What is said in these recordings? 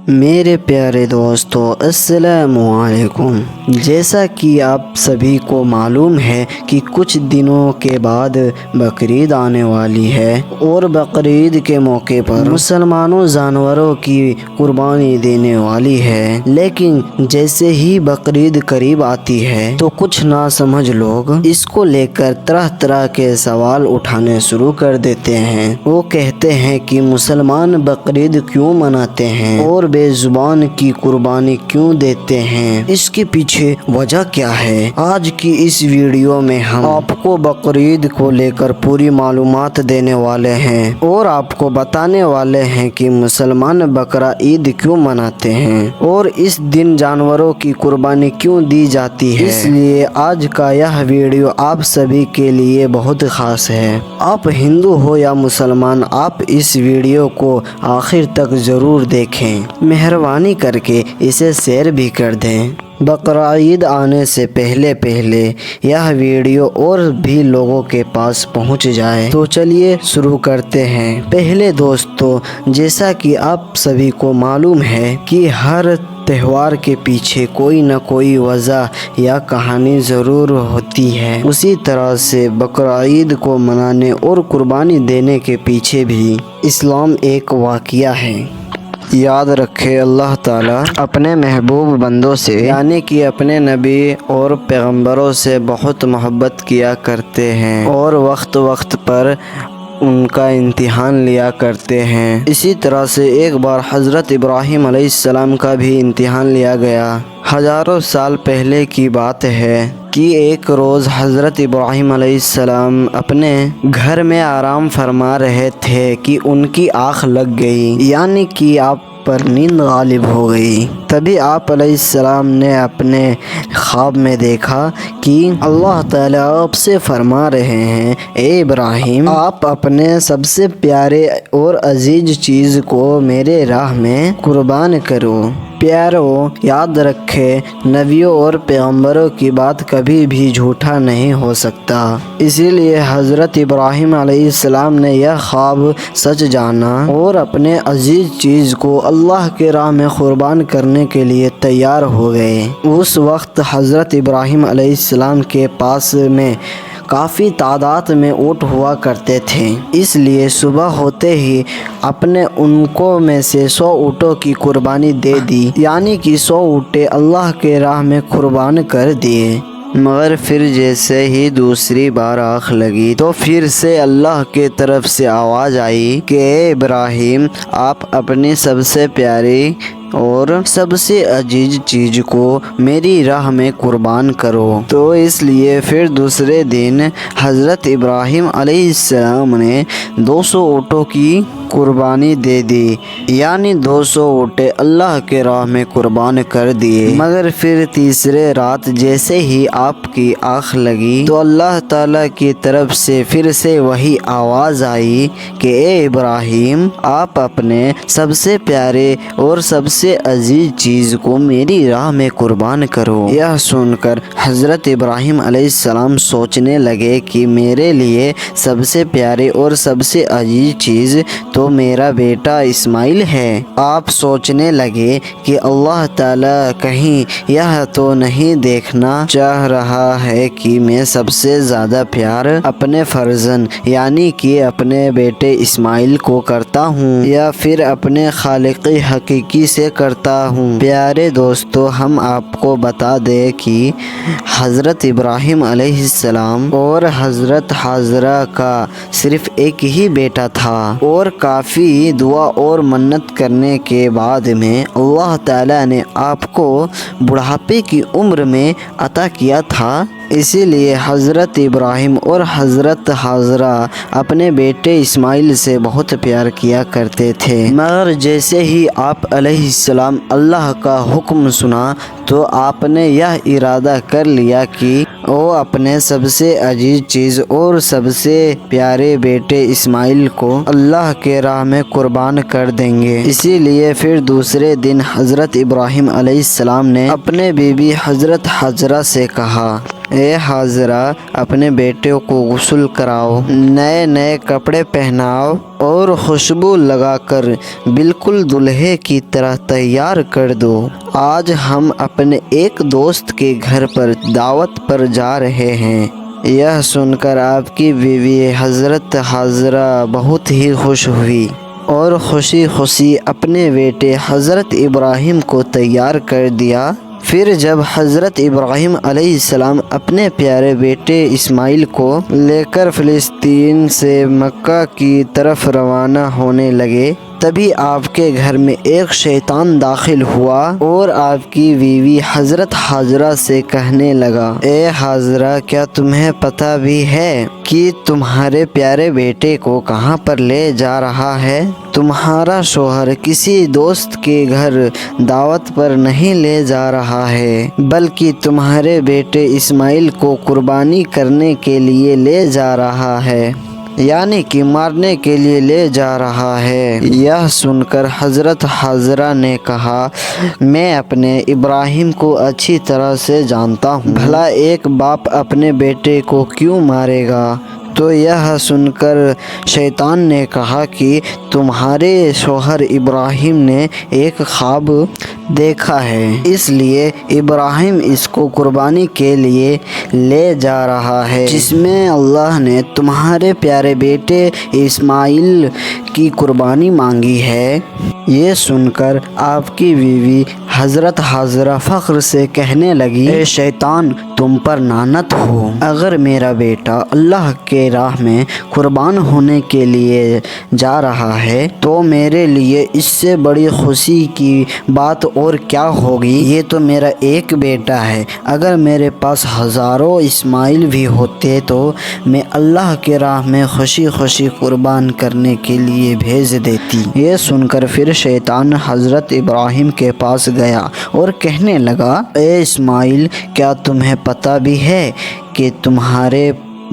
میرے پیارے دوستو، السلام علیکم۔ جیسا کہ آپ سبھی کو معلوم ہے کہ کچھ دنوں کے بعد بقرعید آنے والی ہے اور بقرعید کے موقع پر مسلمانوں جانوروں کی قربانی دینے والی ہے، لیکن جیسے ہی بقرعید قریب آتی ہے تو کچھ ناسمجھ لوگ اس کو لے کر طرح طرح کے سوال اٹھانے شروع کر دیتے ہیں۔ وہ کہتے ہیں کہ مسلمان بقرعید کیوں مناتے ہیں اور بے زبان کی قربانی کیوں دیتے ہیں، اس کے پیچھے وجہ کیا ہے۔ آج کی اس ویڈیو میں ہم آپ کو بقرعید کو لے کر پوری معلومات دینے والے ہیں اور آپ کو بتانے والے ہیں کہ مسلمان بقرہ عید کیوں مناتے ہیں اور اس دن جانوروں کی قربانی کیوں دی جاتی ہے۔ اس لیے آج کا یہ ویڈیو آپ سبھی کے لیے بہت خاص ہے۔ آپ ہندو ہو یا مسلمان، آپ اس ویڈیو کو آخر تک ضرور دیکھیں۔ مہربانی کر کے اسے شیئر بھی کر دیں۔ بقرعید آنے سے پہلے یہ ویڈیو اور بھی لوگوں کے پاس پہنچ جائے تو چلیے شروع کرتے ہیں۔ پہلے دوستو، جیسا کہ آپ سبھی کو معلوم ہے کہ ہر تہوار کے پیچھے کوئی نہ کوئی وجہ یا کہانی ضرور ہوتی ہے، اسی طرح سے بقرعید کو منانے اور قربانی دینے کے پیچھے بھی اسلام ایک واقعہ ہے۔ یاد رکھے، اللہ تعالیٰ اپنے محبوب بندوں سے یعنی کہ اپنے نبی اور پیغمبروں سے بہت محبت کیا کرتے ہیں اور وقت وقت پر ان کا امتحان لیا کرتے ہیں۔ اسی طرح سے ایک بار حضرت ابراہیم علیہ السلام کا بھی امتحان لیا گیا۔ ہزاروں سال پہلے کی بات ہے کہ ایک روز حضرت ابراہیم علیہ السلام اپنے گھر میں آرام فرما رہے تھے کہ ان کی آنکھ لگ گئی، یعنی کہ آپ پر نیند غالب ہو گئی۔ تبھی آپ علیہ السلام نے اپنے خواب میں دیکھا کہ اللہ تعالیٰ آپ سے فرما رہے ہیں، اے ابراہیم، آپ اپنے سب سے پیارے اور عزیز چیز کو میرے راہ میں قربان کرو۔ پیارو، یاد رکھے، نبیوں اور پیغمبروں کی بات کبھی بھی جھوٹا نہیں ہو سکتا، اسی لیے حضرت ابراہیم علیہ السلام نے یہ خواب سچ جانا اور اپنے عزیز چیز کو اللہ کے راہ میں قربان کرنے کے لیے تیار ہو گئے۔ اس وقت حضرت ابراہیم علیہ السلام کے پاس میں کافی تعداد میں اونٹ ہوا کرتے تھے، اس لیے صبح ہوتے ہی اپنے اونٹوں میں سے 100 اونٹوں کی قربانی دے دی، یعنی کہ 100 اونٹیں اللہ کے راہ میں قربان کر دیے۔ مگر پھر جیسے ہی دوسری بار آنکھ لگی تو پھر سے اللہ کی طرف سے آواز آئی کہ اے ابراہیم، آپ اپنی سب سے پیاری اور سب سے عزیز چیز کو میری راہ میں قربان کرو۔ تو اس لیے پھر دوسرے دن حضرت ابراہیم علیہ السلام نے 200 اونٹوں کی قربانی دے دی، یعنی 200 اونٹیں اللہ کے راہ میں قربان کر دیے۔ مگر پھر تیسرے رات جیسے ہی آپ کی آنکھ لگی تو اللہ تعالیٰ کی طرف سے پھر سے وہی آواز آئی کہ اے ابراہیم، آپ اپنے سب سے پیارے اور سب سے عزیز چیز کو میری راہ میں قربان کرو۔ یہ سن کر حضرت ابراہیم علیہ السلام سوچنے لگے کہ میرے لیے سب سے پیارے اور سب سے عزیز چیز تو میرا بیٹا اسماعیل ہے۔ آپ سوچنے لگے کہ اللہ تعالیٰ کہیں یہ تو نہیں دیکھنا چاہ رہا ہے کہ میں سب سے زیادہ پیار اپنے فرزند یعنی کہ اپنے بیٹے اسماعیل کو کرتا ہوں یا پھر اپنے خالق حقیقی سے کرتا ہوں۔ پیارے دوستو، ہم آپ کو بتا دیں کہ حضرت ابراہیم علیہ السلام اور حضرت حاجرہ کا صرف ایک ہی بیٹا تھا اور کافی دعا اور منت کرنے کے بعد میں اللہ تعالیٰ نے آپ کو بڑھاپے کی عمر میں عطا کیا تھا، اسی لیے حضرت ابراہیم اور حضرت حاجرہ اپنے بیٹے اسماعیل سے بہت پیار کیا کرتے تھے۔ مگر جیسے ہی آپ علیہ السلام اللہ کا حکم سنا تو آپ نے یہ ارادہ کر لیا کہ وہ اپنے سب سے عزیز چیز اور سب سے پیارے بیٹے اسماعیل کو اللہ کے راہ میں قربان کر دیں گے۔ اسی لیے پھر دوسرے دن حضرت ابراہیم علیہ السلام نے اپنے بیوی حضرت حاجرہ سے کہا، اے حاضرہ اپنے بیٹے کو غسل کراؤ، نئے نئے کپڑے پہناؤ اور خوشبو لگا کر بالکل دلہے کی طرح تیار کر دو۔ آج ہم اپنے ایک دوست کے گھر پر دعوت پر جا رہے ہیں۔ یہ سن کر آپ کی بیوی حضرت حاضرہ بہت ہی خوش ہوئی اور خوشی خوشی اپنے بیٹے حضرت ابراہیم کو تیار کر دیا۔ پھر جب حضرت ابراہیم علیہ السلام اپنے پیارے بیٹے اسماعیل کو لے کر فلسطین سے مکہ کی طرف روانہ ہونے لگے، تبھی آپ کے گھر میں ایک شیطان داخل ہوا اور آپ کی بیوی حضرت حاضرہ سے کہنے لگا، اے حاضرہ کیا تمہیں پتہ بھی ہے کہ تمہارے پیارے بیٹے کو کہاں پر لے جا رہا ہے؟ تمہارا شوہر کسی دوست کے گھر دعوت پر نہیں لے جا رہا ہے، بلکہ تمہارے بیٹے اسماعیل کو قربانی کرنے کے لیے لے جا رہا ہے، یعنی کہ مارنے کے لیے لے جا رہا ہے۔ یہ سن کر حضرت حاضرہ نے کہا، میں اپنے ابراہیم کو اچھی طرح سے جانتا ہوں، بھلا ایک باپ اپنے بیٹے کو کیوں مارے گا؟ تو یہ سن کر شیطان نے کہا کہ تمہارے شوہر ابراہیم نے ایک خواب دیکھا ہے، اس لیے ابراہیم اس کو قربانی کے لیے لے جا رہا ہے، جس میں اللہ نے تمہارے پیارے بیٹے اسماعیل کی قربانی مانگی ہے۔ یہ سن کر آپ کی بیوی حضرت حاضرہ فخر سے کہنے لگی، اے شیطان تم پر لعنت ہو، اگر میرا بیٹا اللہ کے راہ میں قربان ہونے کے لیے جا رہا ہے تو میرے لیے اس سے بڑی خوشی کی بات اور کیا ہوگی؟ یہ تو میرا ایک بیٹا ہے، اگر میرے پاس ہزاروں اسماعیل بھی ہوتے تو میں اللہ کے راہ میں خوشی خوشی قربان کرنے کے لیے بھیج دیتی۔ یہ سن کر پھر شیطان حضرت ابراہیم کے پاس گیا اور کہنے لگا، اے اسماعیل کیا تمہیں پتہ بھی ہے کہ تمہارے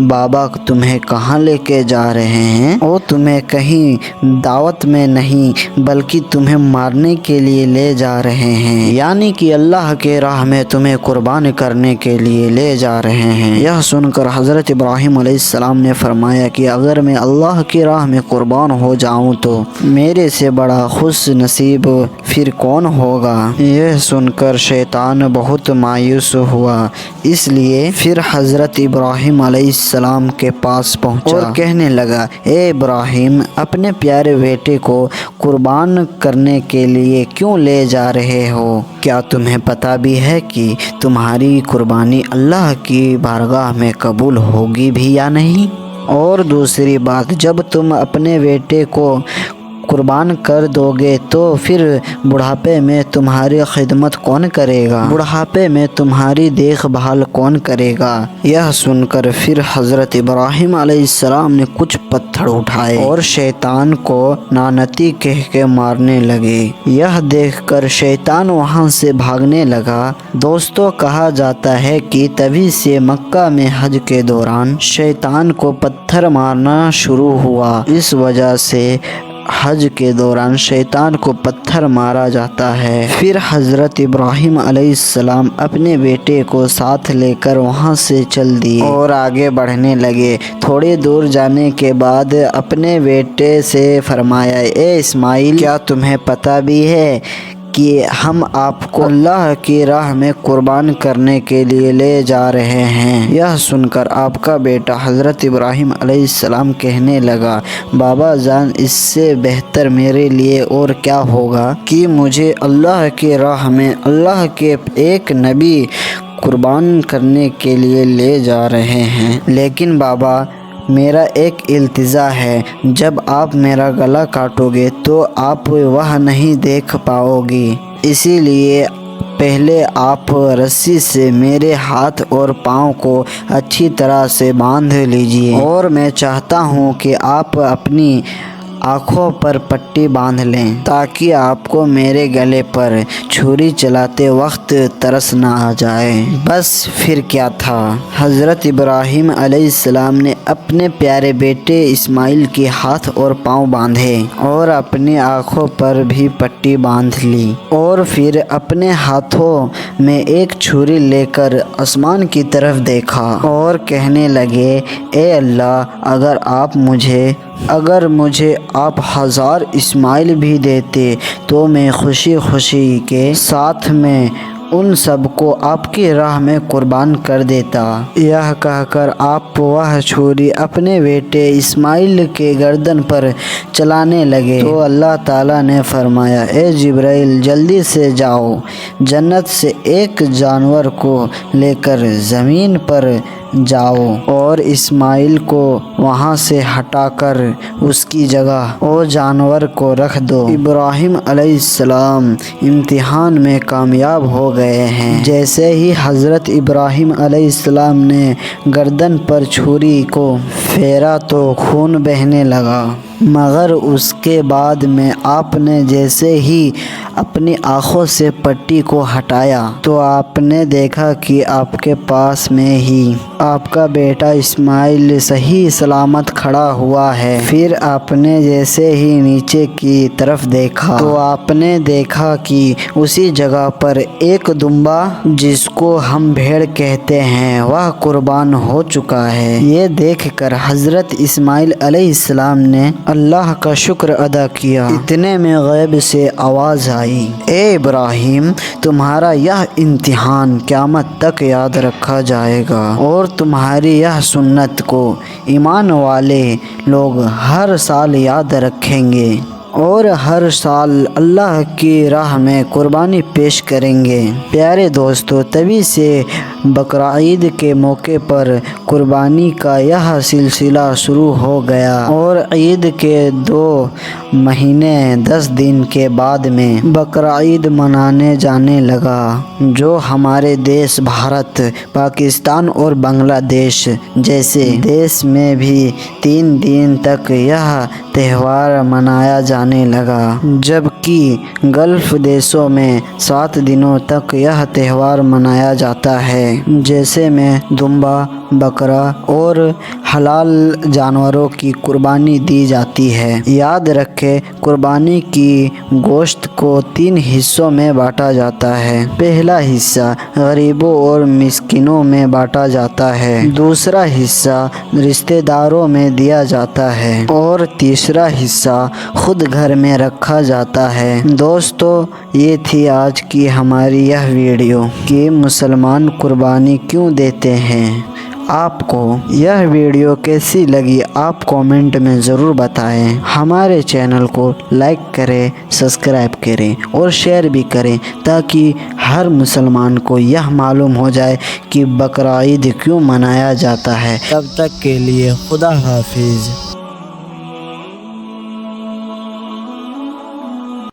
بابا تمہیں کہاں لے کے جا رہے ہیں؟ وہ تمہیں کہیں دعوت میں نہیں بلکہ تمہیں مارنے کے لیے لے جا رہے ہیں، یعنی کہ اللہ کے راہ میں تمہیں قربان کرنے کے لیے لے جا رہے ہیں۔ یہ سن کر حضرت ابراہیم علیہ السلام نے فرمایا کہ اگر میں اللہ کی راہ میں قربان ہو جاؤں تو میرے سے بڑا خوش نصیب پھر کون ہوگا؟ یہ سن کر شیطان بہت مایوس ہوا، اس لیے پھر حضرت ابراہیم علیہ السلام کے پاس پہنچا اور کہنے لگا، اے ابراہیم اپنے پیارے بیٹے کو قربان کرنے کے لیے کیوں لے جا رہے ہو؟ کیا تمہیں پتہ بھی ہے کہ تمہاری قربانی اللہ کی بارگاہ میں قبول ہوگی بھی یا نہیں؟ اور دوسری بات، جب تم اپنے بیٹے کو قربان کر دو گے تو پھر بڑھاپے میں تمہاری خدمت کون کرے گا؟ بڑھاپے میں تمہاری دیکھ بھال کون کرے گا؟ یہ سن کر پھر حضرت ابراہیم علیہ السلام نے کچھ پتھر اٹھائے اور شیطان کو لعنتی کہہ کے مارنے لگے۔ یہ دیکھ کر شیطان وہاں سے بھاگنے لگا۔ دوستو، کہا جاتا ہے کہ تبھی سے مکہ میں حج کے دوران شیطان کو پتھر مارنا شروع ہوا، اس وجہ سے حج کے دوران شیطان کو پتھر مارا جاتا ہے۔ پھر حضرت ابراہیم علیہ السلام اپنے بیٹے کو ساتھ لے کر وہاں سے چل دیے اور آگے بڑھنے لگے۔ تھوڑی دور جانے کے بعد اپنے بیٹے سے فرمایا، اے اسماعیل کیا تمہیں پتہ بھی ہے کہ ہم آپ کو اللہ کی راہ میں قربان کرنے کے لیے لے جا رہے ہیں؟ یہ سن کر آپ کا بیٹا حضرت ابراہیم علیہ السلام کہنے لگا، بابا جان اس سے بہتر میرے لیے اور کیا ہوگا کہ مجھے اللہ کی راہ میں اللہ کے ایک نبی قربان کرنے کے لیے لے جا رہے ہیں، لیکن بابا میرا ایک التجا ہے، جب آپ میرا گلا کاٹو گے تو آپ وہ نہیں دیکھ پاؤ گی، اسی لیے پہلے آپ رسی سے میرے ہاتھ اور پاؤں کو اچھی طرح سے باندھ لیجئے، اور میں چاہتا ہوں کہ آپ اپنی آنکھوں پر پٹی باندھ لیں تاکہ آپ کو میرے گلے پر چھری چلاتے وقت ترس نہ آ جائے۔ بس پھر کیا تھا، حضرت ابراہیم علیہ السلام نے اپنے پیارے بیٹے اسماعیل کے ہاتھ اور پاؤں باندھے اور اپنی آنکھوں پر بھی پٹی باندھ لی، اور پھر اپنے ہاتھوں میں ایک چھری لے کر آسمان کی طرف دیکھا اور کہنے لگے، اے اللہ، اگر مجھے آپ 1000 اسماعیل بھی دیتے تو میں خوشی خوشی کے ساتھ میں ان سب کو آپ کی راہ میں قربان کر دیتا۔ یہ کہہ کر آپ وہ چھری اپنے بیٹے اسماعیل کے گردن پر چلانے لگے تو اللہ تعالیٰ نے فرمایا، اے جبرائیل، جلدی سے جاؤ، جنت سے ایک جانور کو لے کر زمین پر جاؤ اور اسماعیل کو وہاں سے ہٹا کر اس کی جگہ وہ جانور کو رکھ دو۔ ابراہیم علیہ السلام امتحان میں کامیاب ہو گئے ہیں۔ جیسے ہی حضرت ابراہیم علیہ السلام نے گردن پر چھری کو پھیرا تو خون بہنے لگا، مگر اس کے بعد میں آپ نے جیسے ہی اپنی آنکھوں سے پٹی کو ہٹایا تو آپ نے دیکھا کہ آپ کے پاس میں ہی آپ کا بیٹا اسماعیل صحیح سلامت کھڑا ہوا ہے۔ پھر آپ نے جیسے ہی نیچے کی طرف دیکھا تو آپ نے دیکھا کہ اسی جگہ پر ایک دمبا، جس کو ہم بھیڑ کہتے ہیں، وہ قربان ہو چکا ہے۔ یہ دیکھ کر حضرت اسماعیل علیہ السلام نے اللہ کا شکر ادا کیا۔ اتنے میں غیب سے آواز آئی، اے ابراہیم، تمہارا یہ امتحان قیامت تک یاد رکھا جائے گا اور تمہاری یہ سنت کو ایمان والے لوگ ہر سال یاد رکھیں گے اور ہر سال اللہ کی راہ میں قربانی پیش کریں گے۔ پیارے دوستو، تبھی سے بقرعید کے موقع پر قربانی کا یہ سلسلہ شروع ہو گیا اور عید کے 2 مہینے 10 دن کے بعد میں بقرعید منانے جانے لگا، جو ہمارے دیش بھارت، پاکستان اور بنگلہ دیش جیسے دیش میں بھی 3 دن تک یہ تہوار منایا جانے لگا، جبکہ گلف دیشوں میں 7 دنوں تک یہ تہوار منایا جاتا ہے، جیسے میں دمبا، بکرا اور حلال جانوروں کی قربانی دی جاتی ہے۔ یاد رکھیں، قربانی کی گوشت کو 3 حصوں میں بانٹا جاتا ہے۔ پہلا حصہ غریبوں اور مسکینوں میں بانٹا جاتا ہے، دوسرا حصہ رشتہ داروں میں دیا جاتا ہے اور تیسرا حصہ خود گھر میں رکھا جاتا ہے۔ دوستو، یہ تھی آج کی ہماری یہ ویڈیو کہ مسلمان قربانی کیوں دیتے ہیں۔ آپ کو یہ ویڈیو کیسی لگی آپ کامنٹ میں ضرور بتائیں۔ ہمارے چینل کو لائک کریں، سبسکرائب کریں اور شیئر بھی کریں تاکہ ہر مسلمان کو یہ معلوم ہو جائے کہ بقرعید کیوں منایا جاتا ہے۔ تب تک کے لیے خدا حافظ۔